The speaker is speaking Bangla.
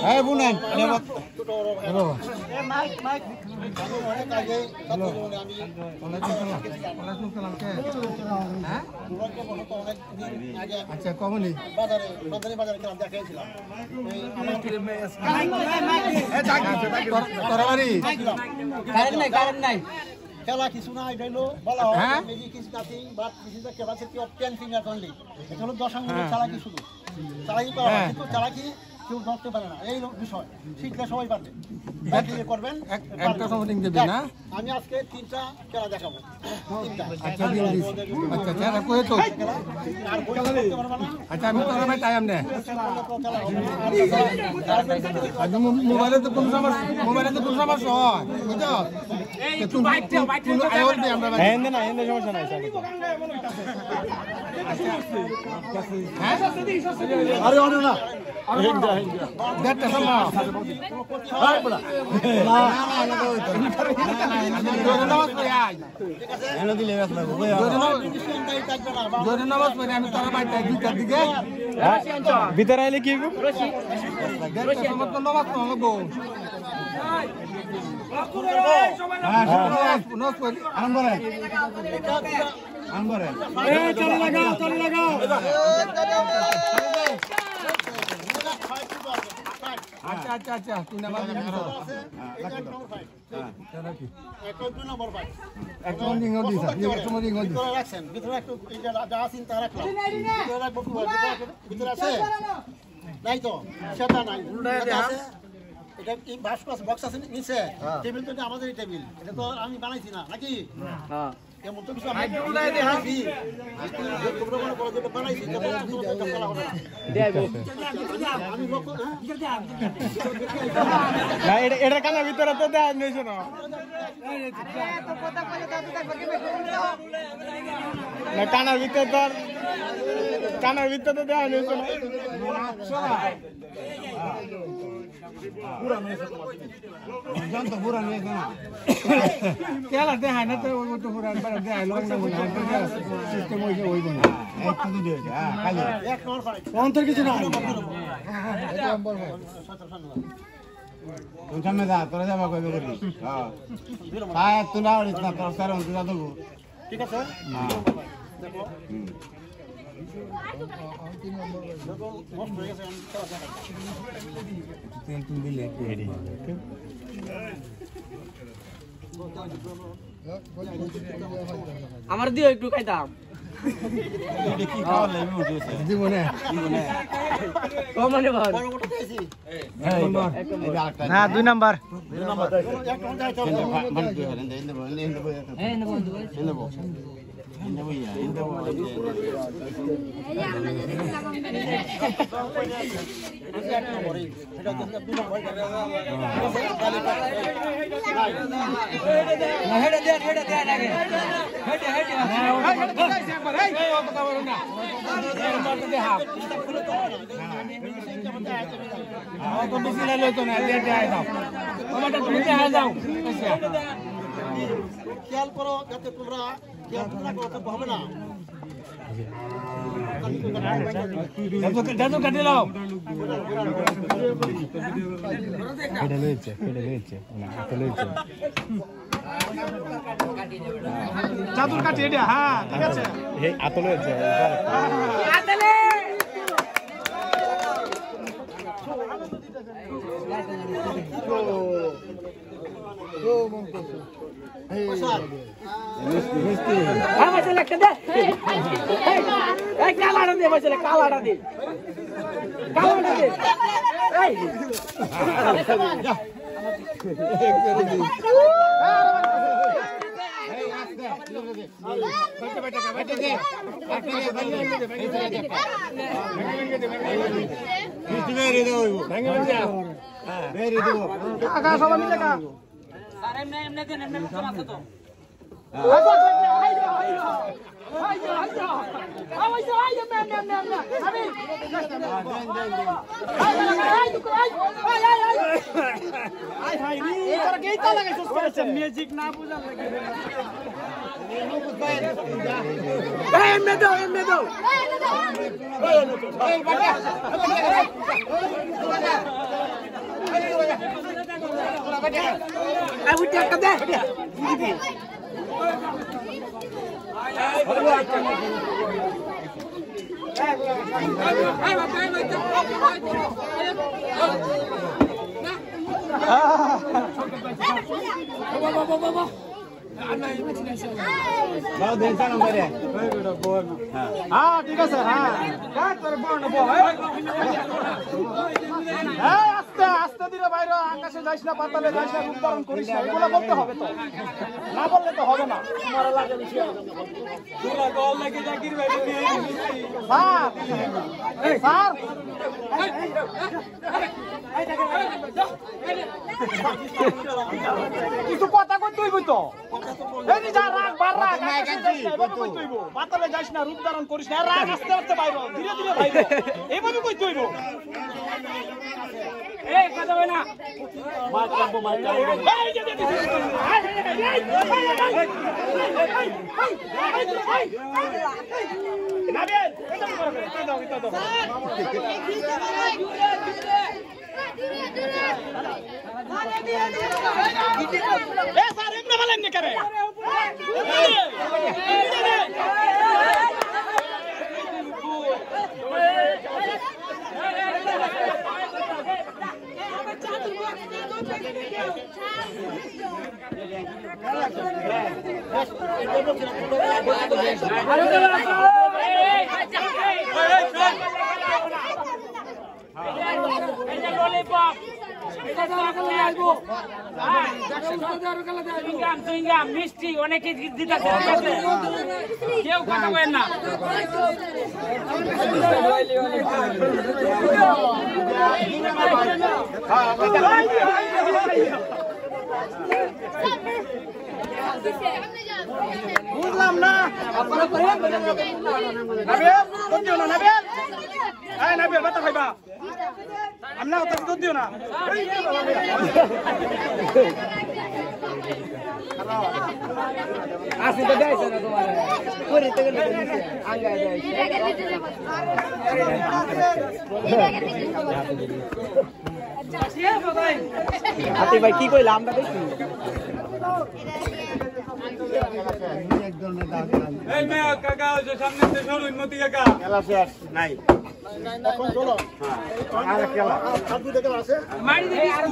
হ্যাঁ বুনেন আচ্ছা কমনি খেলা কিছু না এটা হলো বলা হয় মেজিক কাটিং বা কিছু ক্যাপাসিটি অফ 10 ফিঙ্গার অনলি এটা হলো 10 আঙ্গুলের চালাকি শুধু চালাকি করা হয় কিন্তু চালাকি কেউ ধরতে পারে না এই বিষয় শিখলে সবাই পারবে করবেন একটা সময় দেবে না আমি আজকে 3টা খেলা দেখাবো আচ্ছা আচ্ছা খেলা কই তো আর বই করতে পারবে না আচ্ছা আমি তোর ভাই টাইম নে আজ মোবাইলে তো কোন সমস্যা হয় বুঝছো তুমি বাইকটা আইওর দে আমরা হ্যাঁ না এন্ড সমস্যা নাই হ্যাঁ আরে অন না দেখতে সময় হাই বড়া না না নামাজ পড়ে আই এনে দিলে আসলে জোরে নামাজ পড়ে আমি তোর বাইতে দুইটার দিকে ভিতরে আইলে কি দেখতে সময় তো নামাজ পড়ো গো আচ্ছা আচ্ছা আচ্ছা তুই নামাজ নাই তো সেটা নাই এটা কি বক্স আছে নিচে টেবিল তো আমাদের টেবিল এটা তো আমি বানাইছি না নাকি এমন তো কিছু আমি বানাইছি তোমরা মনে করো যেটা বানাইছি এটা বলা হবে না আমি এটা কানা ভিতরে তো দেয়া নিয়েছে না কানার ভিতরে তো দেয়া নিয়েছে না কেলা দেখায় না তো ওই তো পুরান পারে দেখায় লং না বলে সিস্টেম হইছে ওই বলে একটু দিয়ে খালি এক নম্বর ফাইট অন্তর কিছু না এক নম্বর তুই সামনে যা তোরা যাবা কইবে করবি হ্যাঁ তাই তুই না হইছ না তোর স্যার তুই যা দেবো ঠিক আছে দেখো আমার দিও একটু খাইতাম না 2 নাম্বার খেয়াল করো যাতে তোমরা খেয়াল না করো তো হবে না দাদু কাটে লাও কেটে লইছে না হাতে লইছে দাদু কাটে এটা হ্যাঁ ঠিক আছে এই হাতে লইছে হাতে কালাটা দে বসে কালাটা দে কালাটা দে ম্যাজিক না বুঝার লাগে এমনে দাও এই উঠে একটা দে হ্যাঁ ঠিক আছে হ্যাঁ আস্তে আস্তে দিলে বাইরে আকাশে যাইস না পাতালে যাইস না উৎপাদন করিস না এগুলো বলতে হবে তো না বললে তো হবে না স্যার কিছু কথা কই তুই তো এই যা রাগ বার রাগ কই তুইবো পাতালে যাইস না রূপ ধারণ করিস না রাগ আস্তে আস্তে বাইরে ধীরে ধীরে বাইরে এইভাবে কই তুইবো এই কথা বল না মার কাটবো এই যে নাবিল এটা করবে এটা দাও এ স্যার এমনে বলেন না করে মিষ্টি অনেকে দিতেছে কেউ কথা বলেন না বুঝলাম না আপনারা নাবিল বাতা খাইবা আমরা তো দুধ দিও না আসি তো দেইছে না তোমার করে তো গেলে আঙ্গায় দেইছে আতে ভাই কি কইলা আমরা দেখি এই মেয়ে কাকা ওই যে সামনে থেকে সরু উন্নতি কাকা খেলা শেষ নাই এখন চলো আর খেলা 7 2 আছে মারি দিবি আর